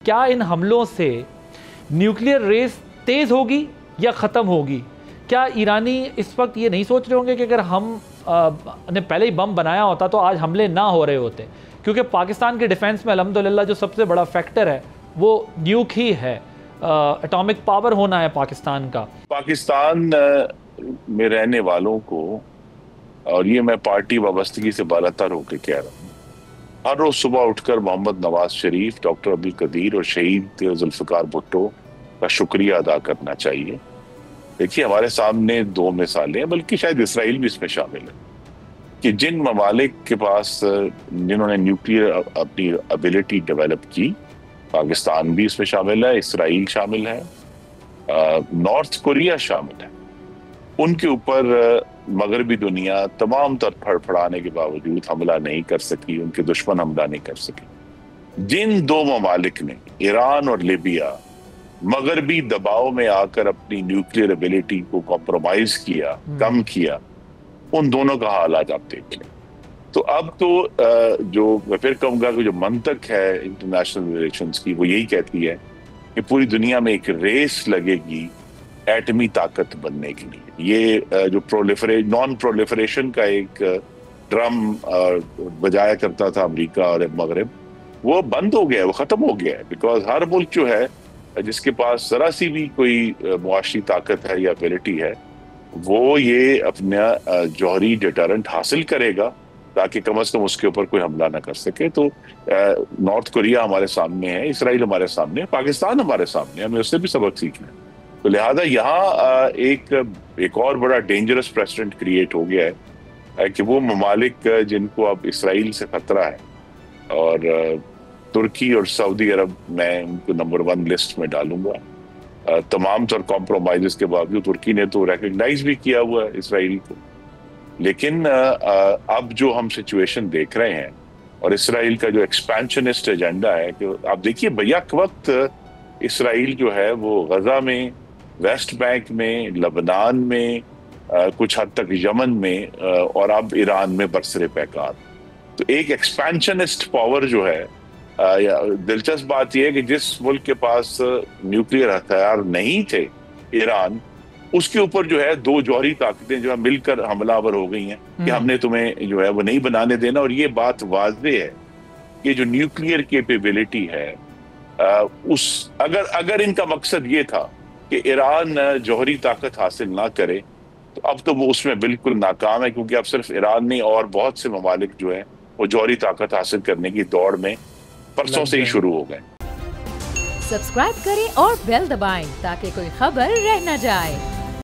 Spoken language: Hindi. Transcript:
क्या इन हमलों से न्यूक्लियर रेस तेज़ होगी या ख़त्म होगी? क्या ईरानी इस वक्त ये नहीं सोच रहे होंगे कि अगर हम ने पहले ही बम बनाया होता तो आज हमले ना हो रहे होते? क्योंकि पाकिस्तान के डिफेंस में अल्हम्दुलिल्लाह जो सबसे बड़ा फैक्टर है वो न्यूक ही है, एटॉमिक पावर होना है पाकिस्तान का। पाकिस्तान में रहने वालों को, और ये मैं पार्टी वाबस्तगी से बालातर होकर कह रहा हूँ, हर रोज सुबह उठकर मोहम्मद नवाज शरीफ, डॉक्टर अब्दुल कदीर और शहीद जुल्फिकार भुट्टो का शुक्रिया अदा करना चाहिए। देखिए, हमारे सामने दो मिसालें हैं, बल्कि शायद इसराइल भी इसमें शामिल है, कि जिन ममालिक के पास जिन्होंने न्यूक्लियर अपनी एबिलिटी डेवलप की, पाकिस्तान भी इसमें शामिल है, इसराइल शामिल है, नॉर्थ कोरिया शामिल है, उनके ऊपर मगरबी दुनिया तमाम तर फड़फड़ाने के बावजूद हमला नहीं कर सकी, उनके दुश्मन हमला नहीं कर सके। जिन दो ममालिक ने, ईरान और लीबिया, मगरबी दबाव में आकर अपनी न्यूक्लियर एबिलिटी को कॉम्प्रोमाइज किया, कम किया, उन दोनों का हाल आज आप देख लें। तो अब तो जो मैं फिर कहूंगा कि जो मंतक है इंटरनेशनल रिलेशंस की, वो यही कहती है कि पूरी दुनिया में एक रेस लगेगी एटमी ताकत बनने के लिए। ये जो नॉन प्रोलिफरेशन का एक ड्रम बजाया करता था अमेरिका और मगरब, वो बंद हो गया है, वो खत्म हो गया है। बिकॉज हर मुल्क जो है जिसके पास जरा सी भी कोई मुआशी ताकत है या एबिलिटी है, वो ये अपना जौहरी डिटरेंट हासिल करेगा ताकि कम से कम उसके ऊपर कोई हमला ना कर सके। तो नॉर्थ कोरिया हमारे सामने है, इसराइल हमारे सामने है, पाकिस्तान हमारे सामने है, हमें उससे भी सबक सीखना है। तो लिहाजा यहाँ एक और बड़ा डेंजरस प्रेसिडेंट क्रिएट हो गया है कि वो ममालिक जिनको अब इसराइल से खतरा है, और तुर्की और सऊदी अरब, मैं उनको नंबर 1 लिस्ट में डालूंगा। तमाम तौर कॉम्प्रोमाइज के बावजूद तुर्की ने तो रिकग्नाइज भी किया हुआ है इसराइल को। लेकिन अब जो हम सिचुएशन देख रहे हैं और इसराइल का जो एक्सपेंशनिस्ट एजेंडा है, कि आप देखिए बैक वक्त इसराइल जो है वो गजा में, वेस्ट बैंक में, लबनान में, कुछ हद तक यमन में, और अब ईरान में बरसरे पैकार। तो एक एक्सपेंशनिस्ट पावर जो है, दिलचस्प बात यह है कि जिस मुल्क के पास न्यूक्लियर हथियार नहीं थे, ईरान, उसके ऊपर जो है दो जौहरी ताकतें जो है मिलकर हमलावर हो गई हैं कि हमने तुम्हें जो है वो नहीं बनाने देना। और ये बात वाज़ेह है कि जो न्यूक्लियर कैपेबिलिटी है, अगर इनका मकसद ये था कि ईरान जौहरी ताकत हासिल ना करे, तो अब तो वो उसमें बिल्कुल नाकाम है, क्योंकि अब सिर्फ ईरान नहीं और बहुत से ममालिक जो है वो जौहरी ताकत हासिल करने की दौड़ में परसों से ही शुरू हो गए। सब्सक्राइब करें और बेल दबाएं ताकि कोई खबर रह न जाए।